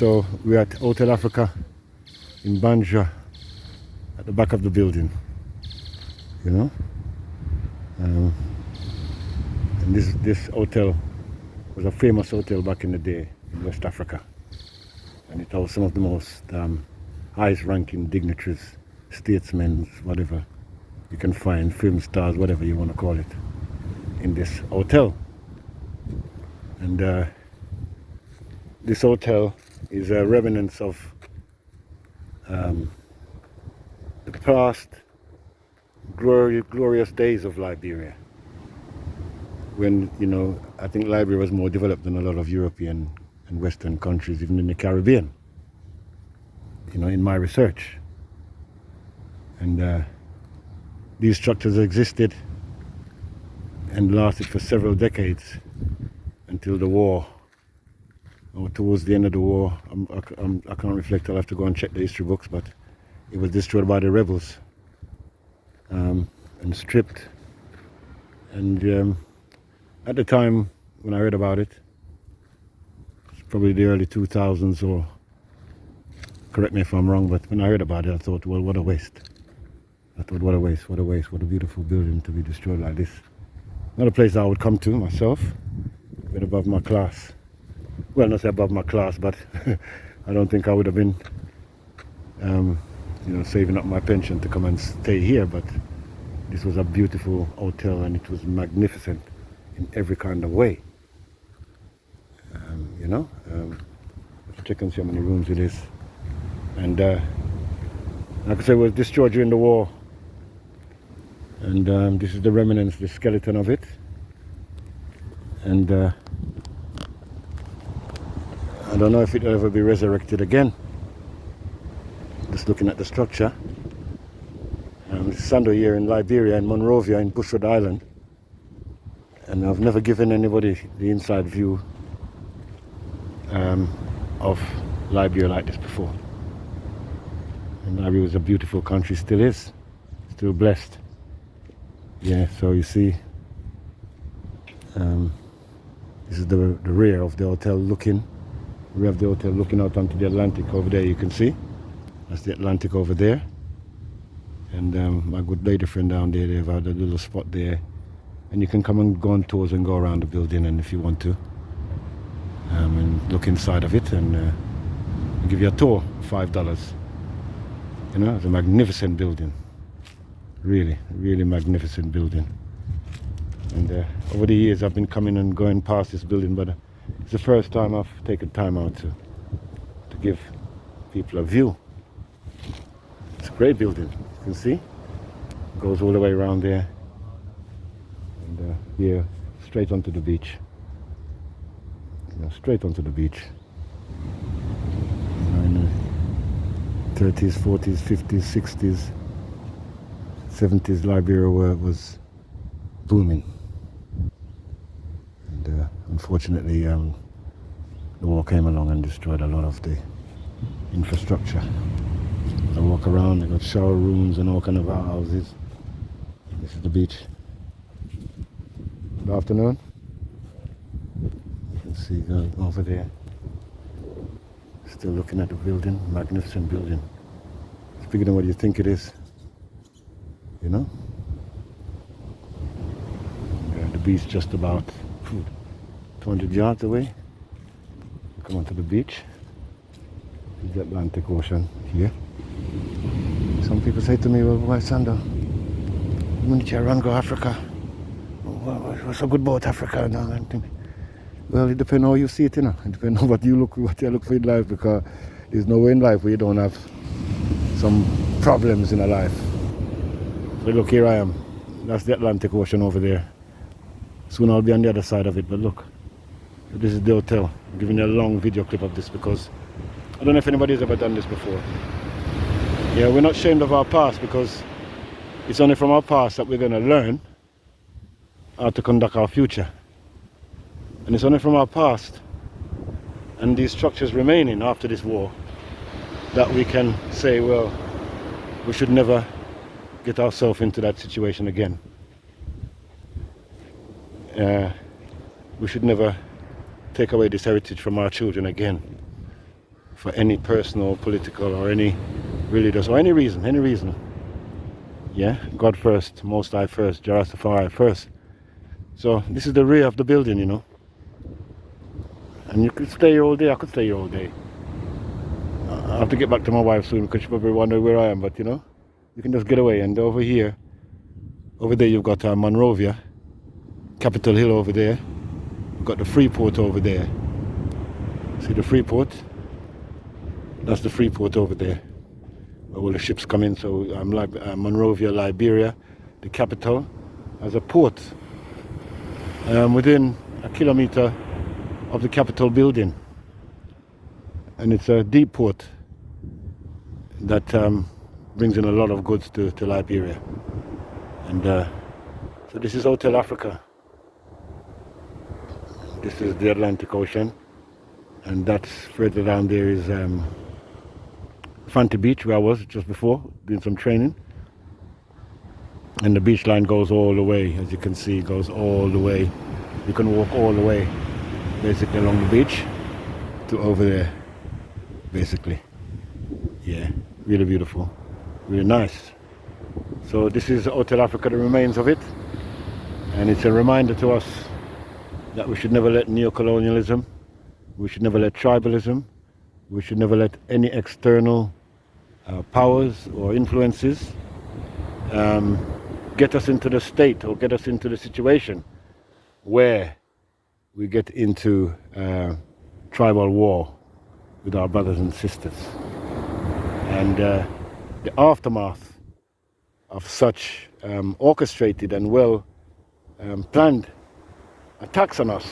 so we're at Hotel Africa in Banja, at the back of the building, you know. And this hotel was a famous hotel back in the day in West Africa, and it housed some of the most highest ranking dignitaries, statesmen, whatever you can find, film stars, whatever you want to call it, in this hotel. And this hotel is a remnant of the past glorious days of Liberia, when, you know, I think Liberia was more developed than a lot of European and Western countries, even in the Caribbean, you know, in my research. And these structures existed and lasted for several decades until the war, or towards the end of the war. I can't reflect, I'll have to go and check the history books, but it was destroyed by the rebels and stripped. And at the time when I heard about it, it's probably the early 2000s, or correct me if I'm wrong, but when I heard about it, I thought, well, what a waste. I thought, what a waste, what a waste, what a beautiful building to be destroyed like this. Not a place I would come to myself, a bit above my class. Well, not say above my class, but I don't think I would have been, you know, saving up my pension to come and stay here. But this was a beautiful hotel, and it was magnificent in every kind of way. You know, let's check and see how many rooms it is. And like I said, it was destroyed during the war. And this is the remnants, the skeleton of it. And I don't know if it will ever be resurrected again. Just looking at the structure. It's Sunday here in Liberia, in Monrovia, in Bushwood Island. And I've never given anybody the inside view of Liberia like this before. And Liberia was a beautiful country, still is, still blessed. Yeah, so you see, this is the rear of the hotel looking. We have the hotel looking out onto the Atlantic over there, you can see. That's the Atlantic over there. And my good lady friend down there, they've had a little spot there. And you can come and go on tours and go around the building, and if you want to. And look inside of it, and I'll give you a tour, $5. You know, it's a magnificent building. Really, really magnificent building. And over the years I've been coming and going past this building, but it's the first time I've taken time out to give people a view. It's a great building, you can see. It goes all the way around there. And here, straight onto the beach. You know, straight onto the beach. You know, in the 30s, 40s, 50s, 60s, 70s, Liberia was booming. And unfortunately, the war came along and destroyed a lot of the infrastructure. I walk around, they got shower rooms and all kind of houses. This is the beach. Good afternoon. You can see over there. Still looking at the building, magnificent building. It's bigger than what you think it is. You know? Yeah, the beach just about 200 yards away. Come onto the beach. There's the Atlantic Ocean here. Some people say to me, well, why Sando? When did you run go Africa? What's a good about Africa and all that thing? Well, it depends on how you see it, you know. It depends on what you look for in life, because there's no way in life where you don't have some problems in a life. So look, here I am. That's the Atlantic Ocean over there. Soon I'll be on the other side of it, but look. This is the hotel. I'm giving you a long video clip of this because I don't know if anybody's ever done this before. Yeah, we're not ashamed of our past, because it's only from our past that we're going to learn how to conduct our future. And it's only from our past and these structures remaining after this war that we can say, well, we should never get ourselves into that situation again. We should never take away this heritage from our children again. for any personal, political, or any religious, or any reason. Yeah, God first, Most High first, Jarastafari first. So this is the rear of the building, you know. And you could stay here all day. I could stay here all day. I have to get back to my wife soon because she probably wonder where I am. But you know, you can just get away. And over here, over there, you've got Monrovia, Capitol Hill over there. You've got the Freeport over there. See the Freeport? That's the Freeport over there, where all the ships come in. So Monrovia, Liberia, the capital, has a port within a kilometer of the Capitol building, and it's a deep port that brings in a lot of goods to Liberia. And so this is Hotel Africa. This is the Atlantic Ocean, and that's further down there is Fanti Beach, where I was just before doing some training. And the beach line goes all the way, as you can see, goes all the way. You can walk all the way basically along the beach to over there, basically. Yeah, really beautiful, really nice. So this is Hotel Africa, the remains of it, and it's a reminder to us that we should never let neocolonialism, we should never let tribalism, we should never let any external powers or influences get us into the state or get us into the situation where we get into tribal war with our brothers and sisters. And the aftermath of such orchestrated and well planned attacks on us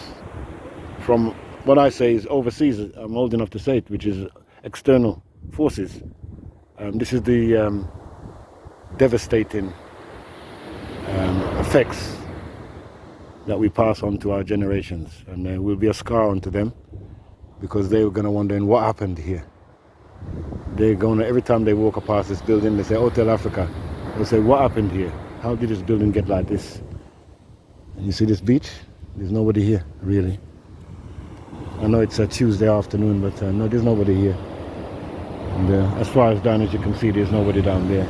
from what I say is overseas, I'm old enough to say it, which is external forces. This is the devastating effects that we pass on to our generations, and will be a scar onto them, because they're going to wonder what happened here. They're going to, every time they walk past this building, they say Hotel Africa. They say, what happened here? How did this building get like this? And you see this beach? There's nobody here, really. I know it's a Tuesday afternoon, but no, there's nobody here. And as far as down as you can see, there's nobody down there.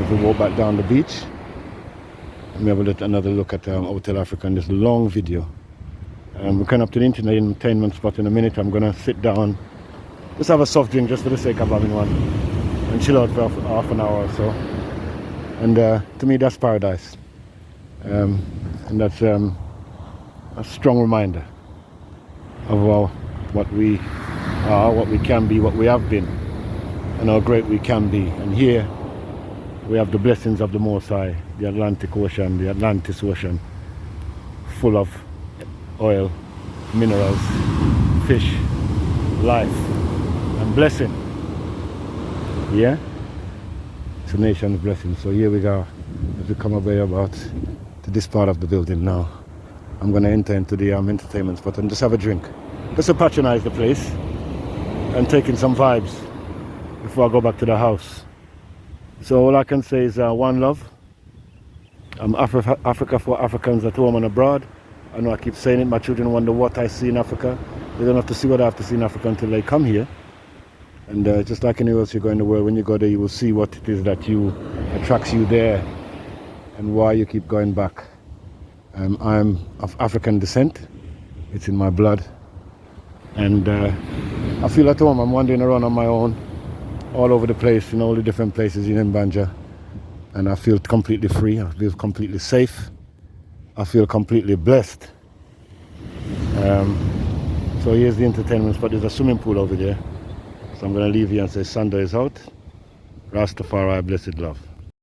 If we walk back down the beach, let me have another look at Hotel Africa in this long video. We're coming up to the entertainment spot in a minute. I'm going to sit down, just have a soft drink just for the sake of having one, and chill out for half an hour or so. And to me, that's paradise. And that's a strong reminder of what we are, what we can be, what we have been, and how great we can be. And here we have the blessings of the Most High, the Atlantic Ocean, the Atlantis Ocean, full of oil, minerals, fish, life, and blessing. Yeah? It's a nation's blessing. So here we go. As we come away about to this part of the building now, I'm going to enter into the entertainment spot and just have a drink. Just to patronize the place and take in some vibes before I go back to the house. So all I can say is one love. Africa for Africans at home and abroad. I know I keep saying it. My children wonder what I see in Africa. They don't have to see what I have to see in Africa until they come here. And just like anywhere else you go in the world, when you go there, you will see what it is that attracts you there and why you keep going back. I'm of African descent. It's in my blood. And I feel at home. I'm wandering around on my own, all over the place, in all the different places in Mbanja. And I feel completely free. I feel completely safe. I feel completely blessed. So here's the entertainment spot. There's a swimming pool over there. So I'm going to leave here and say Sunday is out. Rastafari, blessed love.